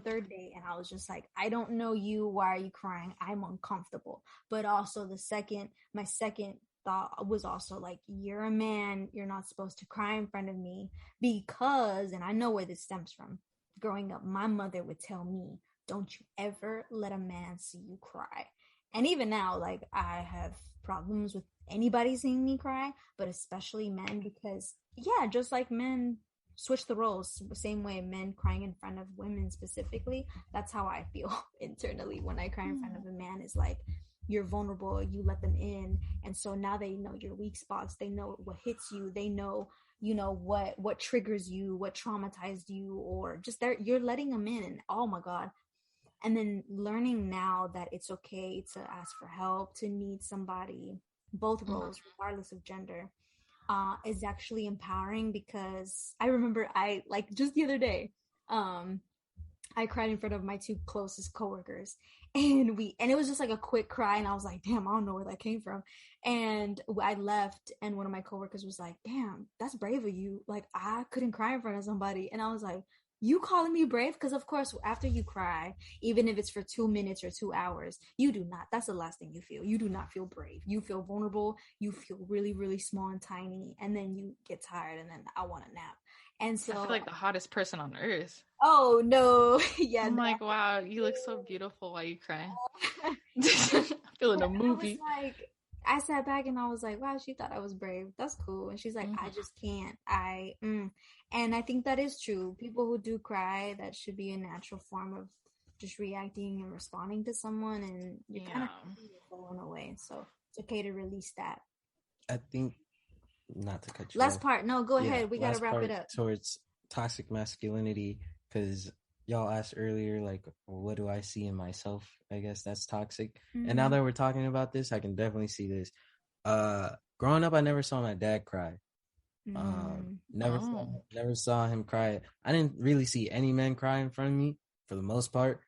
or third date, and I was just like, I don't know you. Why are you crying? I'm uncomfortable. But also my second thought was also like, you're a man. You're not supposed to cry in front of me because, and I know where this stems from. Growing up, my mother would tell me, don't you ever let a man see you cry. And even now, like, I have problems with anybody seeing me cry, but especially men, because yeah, just like men switch the roles, same way men crying in front of women specifically, that's how I feel internally when I cry in front of a man. Is like, you're vulnerable, you let them in, and so now they know your weak spots, they know what hits you, they know, you know, what triggers you, what traumatized you, or just you're letting them in. And oh my god. And then learning now that it's okay to ask for help, to need somebody, both roles, regardless of gender, is actually empowering. Because I remember, I like, just the other day, I cried in front of my two closest coworkers, and it was just like a quick cry, and I was like, damn, I don't know where that came from. And I left, and one of my coworkers was like, damn, that's brave of you. Like, I couldn't cry in front of somebody. And I was like, you calling me brave? Because of course, after you cry, even if it's for 2 minutes or 2 hours, you do not, that's the last thing you feel. You do not feel brave. You feel vulnerable. You feel really, really small and tiny. And then you get tired, and then I want a nap. And so I feel like the hottest person on earth. oh no. Yeah. I'm like, wow, you look so beautiful while you cry. I'm feeling a movie. I sat back and I was like, wow, she thought I was brave. That's cool. And she's like, I just can't. And I think that is true. People who do cry, that should be a natural form of just reacting and responding to someone, and you're kind of going away. So it's okay to release that. I think, not to cut you last off. Part. No, go ahead. We got to wrap it up. Towards toxic masculinity, because y'all asked earlier, like, what do I see in myself? I guess that's toxic. And now that we're talking about this, I can definitely see this. Growing up, I never saw my dad cry. Never saw him cry. I didn't really see any men cry in front of me for the most part.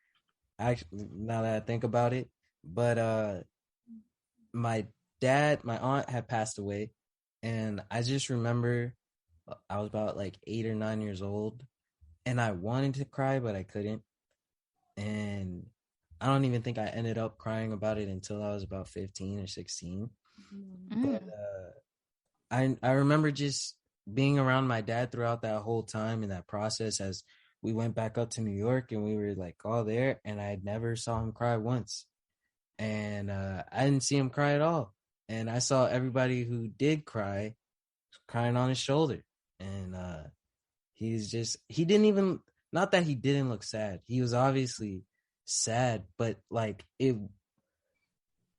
Actually, now that I think about it, but my aunt had passed away, and I just remember I was about like 8 or 9 years old, and I wanted to cry, but I couldn't. And I don't even think I ended up crying about it until I was about 15 or 16. But I remember just being around my dad throughout that whole time, and that process, as we went back up to New York, and we were like all there, and I never saw him cry once. And I didn't see him cry at all. And I saw everybody who did cry crying on his shoulder. And he didn't even, not that he didn't look sad. He was obviously sad, but like it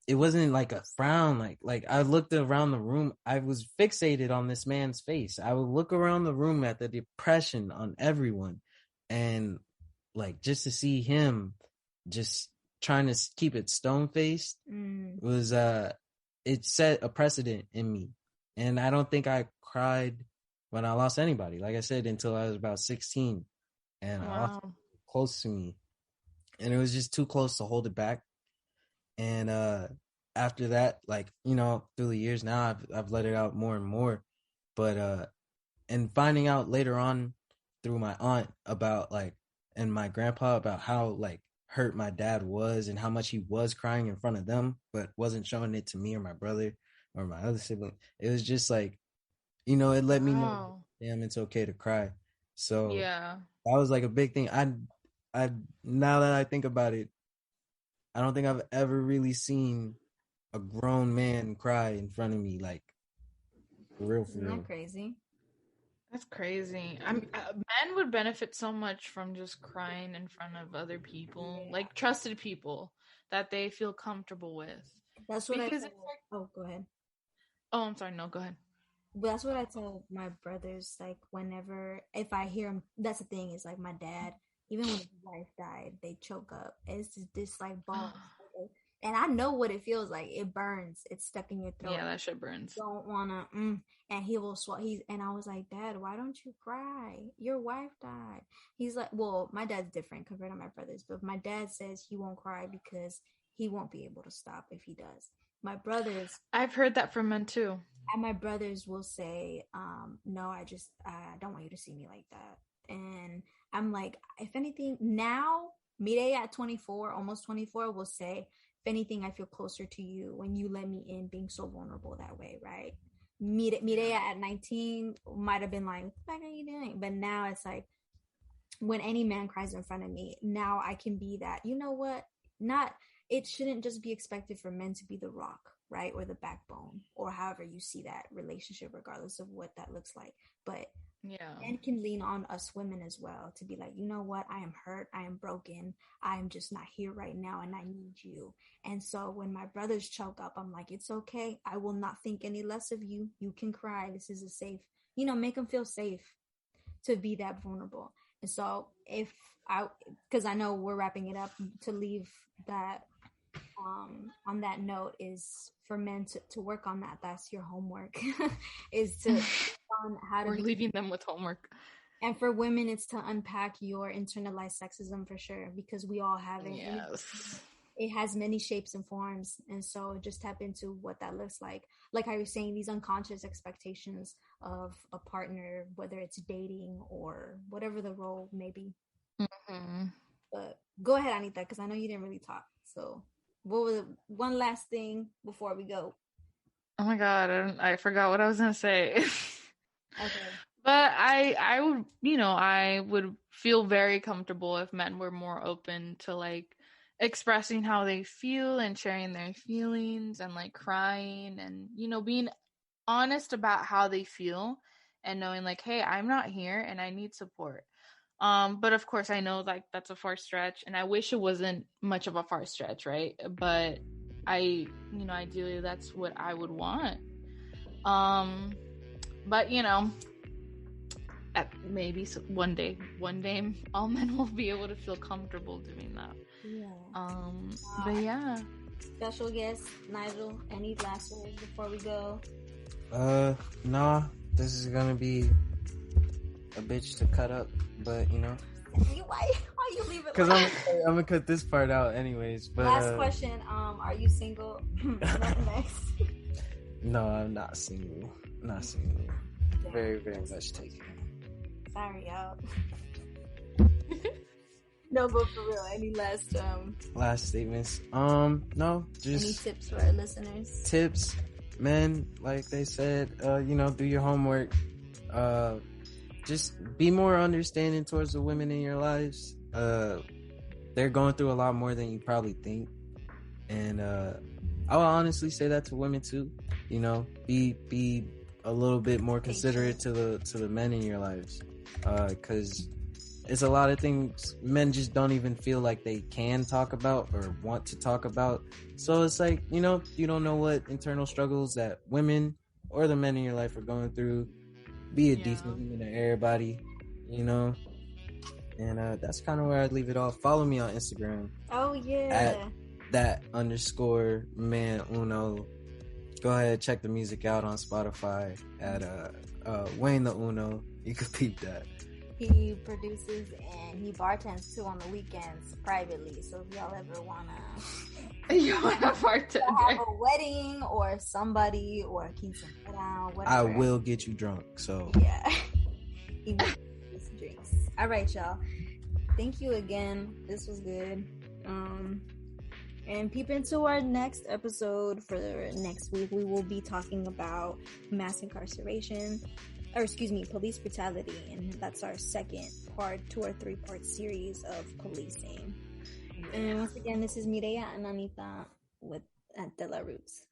wasn't like a frown. Like I looked around the room. I was fixated on this man's face. I would look around the room at the depression on everyone, and like just to see him just trying to keep it stone faced was it set a precedent in me. And I don't think I cried when I lost anybody, like I said, until I was about 16, and I lost close to me, and it was just too close to hold it back. And after that, like, you know, through the years now, I've let it out more and more. But and finding out later on through my aunt about like, and my grandpa, about how like hurt my dad was and how much he was crying in front of them, but wasn't showing it to me or my brother or my other sibling. It was just like, you know, it let me know, damn, it's okay to cry. So yeah, that was like a big thing. I now that I think about it, I don't think I've ever really seen a grown man cry in front of me, like, for real. Isn't that crazy? That's crazy. Men would benefit so much from just crying in front of other people, like trusted people that they feel comfortable with. That's what oh, go ahead. Oh, I'm sorry. No, go ahead. But that's what I tell my brothers, like, whenever, if I hear him, that's the thing, is like my dad, even when his wife died, they choke up. It's just this like ball. And I know what it feels like. It burns. It's stuck in your throat. Yeah, that shit burns. You don't wanna. And he will swallow. And I was like, Dad, why don't you cry? Your wife died. He's like, well, my dad's different compared to my brothers, but my dad says he won't cry because he won't be able to stop if he does. My brothers, I've heard that from men too. And my brothers will say, no, I don't want you to see me like that. And I'm like, if anything, now, Mireya at 24, almost 24, will say, if anything, I feel closer to you when you let me in being so vulnerable that way, right? Mireya at 19 might have been like, what are you doing? But now it's like, when any man cries in front of me, now I can be that, you know what? It shouldn't just be expected for men to be the rock, right? Or the backbone, or however you see that relationship, regardless of what that looks like. But men can lean on us women as well to be like, you know what? I am hurt. I am broken. I am just not here right now, and I need you. And so when my brothers choke up, I'm like, it's okay. I will not think any less of you. You can cry. This is a safe, make them feel safe to be that vulnerable. And so because I know we're wrapping it up, to leave that on that note is for men to work on that. That's your homework, is to on how to we're leaving them with homework. And for women, it's to unpack your internalized sexism, for sure, because we all have it. Yes. It has many shapes and forms, and so just tap into what that looks like I was saying, these unconscious expectations of a partner, whether it's dating or whatever the role may be. Mm-hmm. But go ahead, Anita, because I know you didn't really talk. So what was one last thing before we go? Oh my god, I forgot what I was gonna say. Okay. But I would, I would feel very comfortable if men were more open to like expressing how they feel and sharing their feelings and like crying and, being honest about how they feel and knowing like, hey, I'm not here and I need support. But of course I know like that's a far stretch, and I wish it wasn't much of a far stretch, right? But ideally that's what I would want. But maybe one day all men will be able to feel comfortable doing that. Yeah. But yeah. Special guest Nigel, any last words before we go? Nah, this is gonna be a bitch to cut up, but why you leave it? Because I'm gonna cut this part out anyways. But last question, are you single? Next. No, I'm not single. Not single. Yeah. Very, very much taken. Sorry, y'all. No, but for real, any last statements? No, just any tips for our listeners? Tips, men, like they said, do your homework. Just be more understanding towards the women in your lives. They're going through a lot more than you probably think, and I will honestly say that to women too. Be a little bit more considerate to the men in your lives, because it's a lot of things men just don't even feel like they can talk about or want to talk about. So it's like, you don't know what internal struggles that women or the men in your life are going through. Be a decent human to everybody, and that's kind of where I'd leave it off. Follow me on Instagram. Oh yeah. At @_man uno. Go ahead, check the music out on Spotify at Wayne the Uno. You can peep that. He produces and he bartends too on the weekends privately. So if y'all ever wanna bartend, have a wedding or somebody or keep some foot down, whatever, I will get you drunk. So yeah, he will get some drinks. All right, y'all. Thank you again. This was good. And peep into our next episode for next week. We will be talking about mass incarceration. Police brutality, and that's our second part, 2 or 3 part series of policing. And once again, this is Mireya and Anita at De La Roots.